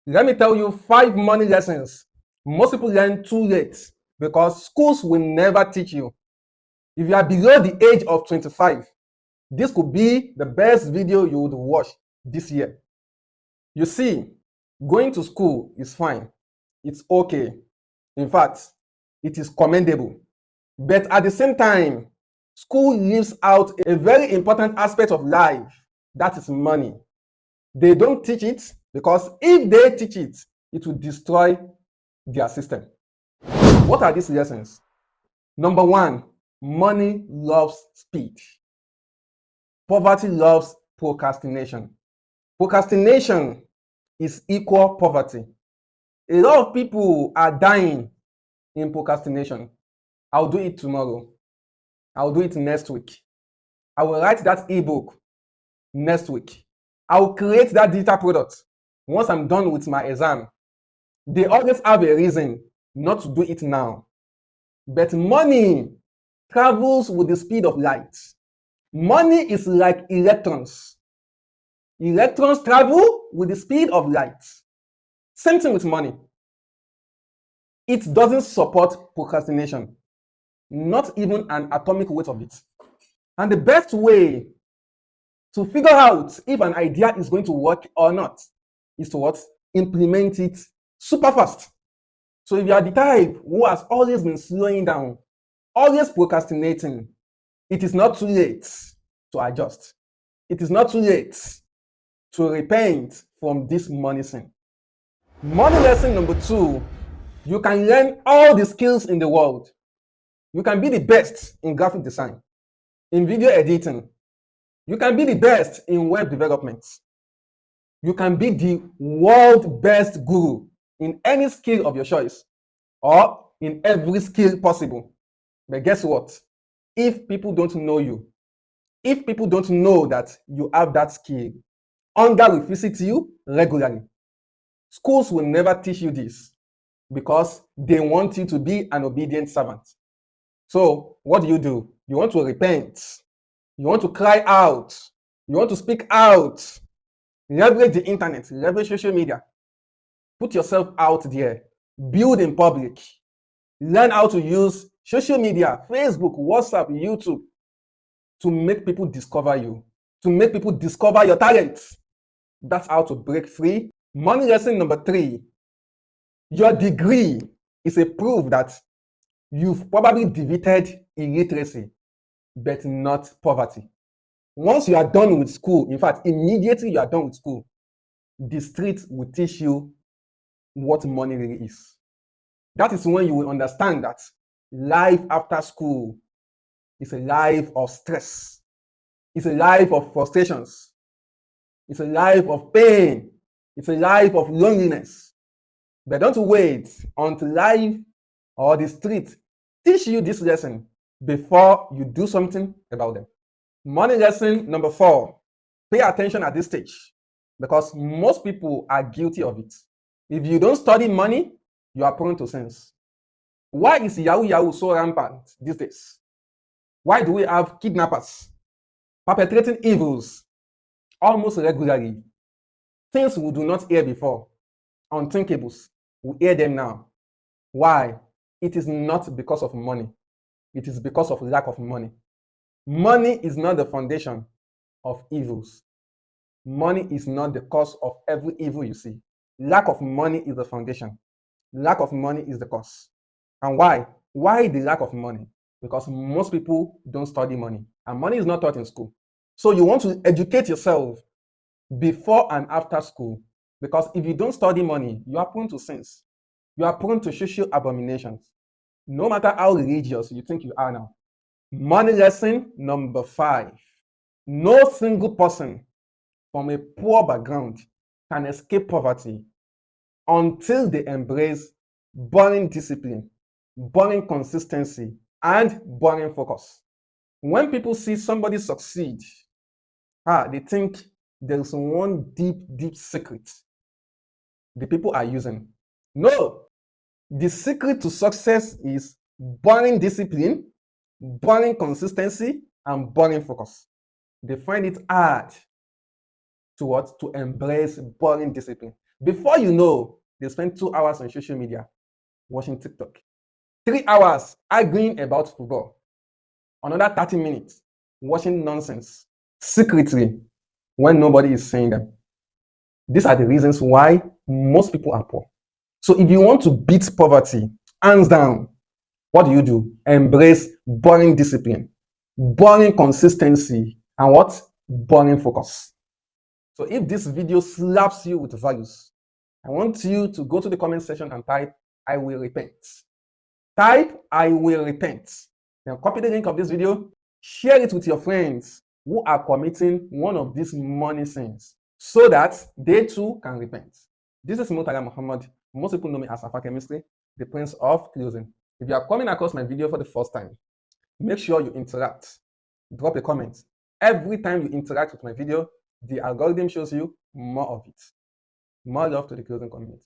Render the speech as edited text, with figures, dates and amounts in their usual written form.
Let me tell you 5 money lessons most people learn too late because schools will never teach you. If you are below the age of 25, this could be the best video you would watch this year. You see, going to school is fine. It's okay. In fact, it is commendable. But at the same time, school leaves out a very important aspect of life, that is money. They don't teach it because if they teach it, it will destroy their system. What are these lessons? Number 1, money loves speed. Poverty loves procrastination. Procrastination is equal poverty. A lot of people are dying in procrastination. I'll do it tomorrow. I'll do it next week. I will write that ebook next week. I will create that digital product once I'm done with my exam. They always have a reason not to do it now. But money travels with the speed of light. Money is like electrons. Electrons travel with the speed of light. Same thing with money. It doesn't support procrastination, not even an atomic weight of it. And the best way to figure out if an idea is going to work or not is to what? Implement it super fast. So if you are the type who has always been slowing down, always procrastinating, it is not too late to adjust. It is not too late to repent from this money sin. Money lesson number 2, you can learn all the skills in the world. You can be the best in graphic design, in video editing. You can be the best in web development. You can be the world best guru in any skill of your choice or in every skill possible. But guess what? If people don't know you, if people don't know that you have that skill, hunger will visit you regularly. Schools will never teach you this because they want you to be an obedient servant. So what do? You want to repent. You want to cry out. You want to speak out. Leverage the internet, leverage social media. Put yourself out there. Build in public. Learn how to use social media, Facebook, WhatsApp, YouTube, to make people discover you, to make people discover your talent. That's how to break free. Money lesson number 3, your degree is a proof that you've probably defeated illiteracy, but not poverty. Once you are done with school, in fact, immediately you are done with school, the street will teach you what money really is. That is when you will understand that life after school is a life of stress. It's a life of frustrations. It's a life of pain. It's a life of loneliness. But don't wait until life or the street teach you this lesson before you do something about them. Money lesson number 4, pay attention at this stage because most people are guilty of it. If you don't study money, you are prone to sins. Why is Yahoo so rampant these days? Why do we have kidnappers perpetrating evils almost regularly? Things we do not hear before, unthinkables, we hear them now. Why? It is not because of money. It is because of lack of money. Money is not the foundation of evils. Money is not the cause of every evil you see. Lack of money is the foundation. Lack of money is the cause. And why? Why the lack of money? Because most people don't study money, and money is not taught in school. So you want to educate yourself before and after school, because if you don't study money, you are prone to sins. You are prone to social abominations, no matter how religious you think you are now. Money lesson number 5. No single person from a poor background can escape poverty until they embrace burning discipline, burning consistency, and burning focus. When people see somebody succeed, they think there is one deep secret the people are using. No, the secret to success is burning discipline, burning consistency, and burning focus. They find it hard to embrace burning discipline. Before you know, they spend 2 hours on social media watching TikTok, 3 hours arguing about football, another 30 minutes watching nonsense secretly when nobody is seeing them. These are the reasons why most people are poor. So if you want to beat poverty, hands down, what do? Embrace boring discipline, boring consistency, and what? Boring focus. So if this video slaps you with values, I want you to go to the comment section and type, I will repent. Type, I will repent. Then copy the link of this video, share it with your friends who are committing one of these money sins so that they too can repent. This is Murtala Muhammad. Most people know me as Alpha Chemistry, the Prince of Closing. If you are coming across my video for the first time, make sure you interact. Drop a comment. Every time you interact with my video, the algorithm shows you more of it. More love to the closing community.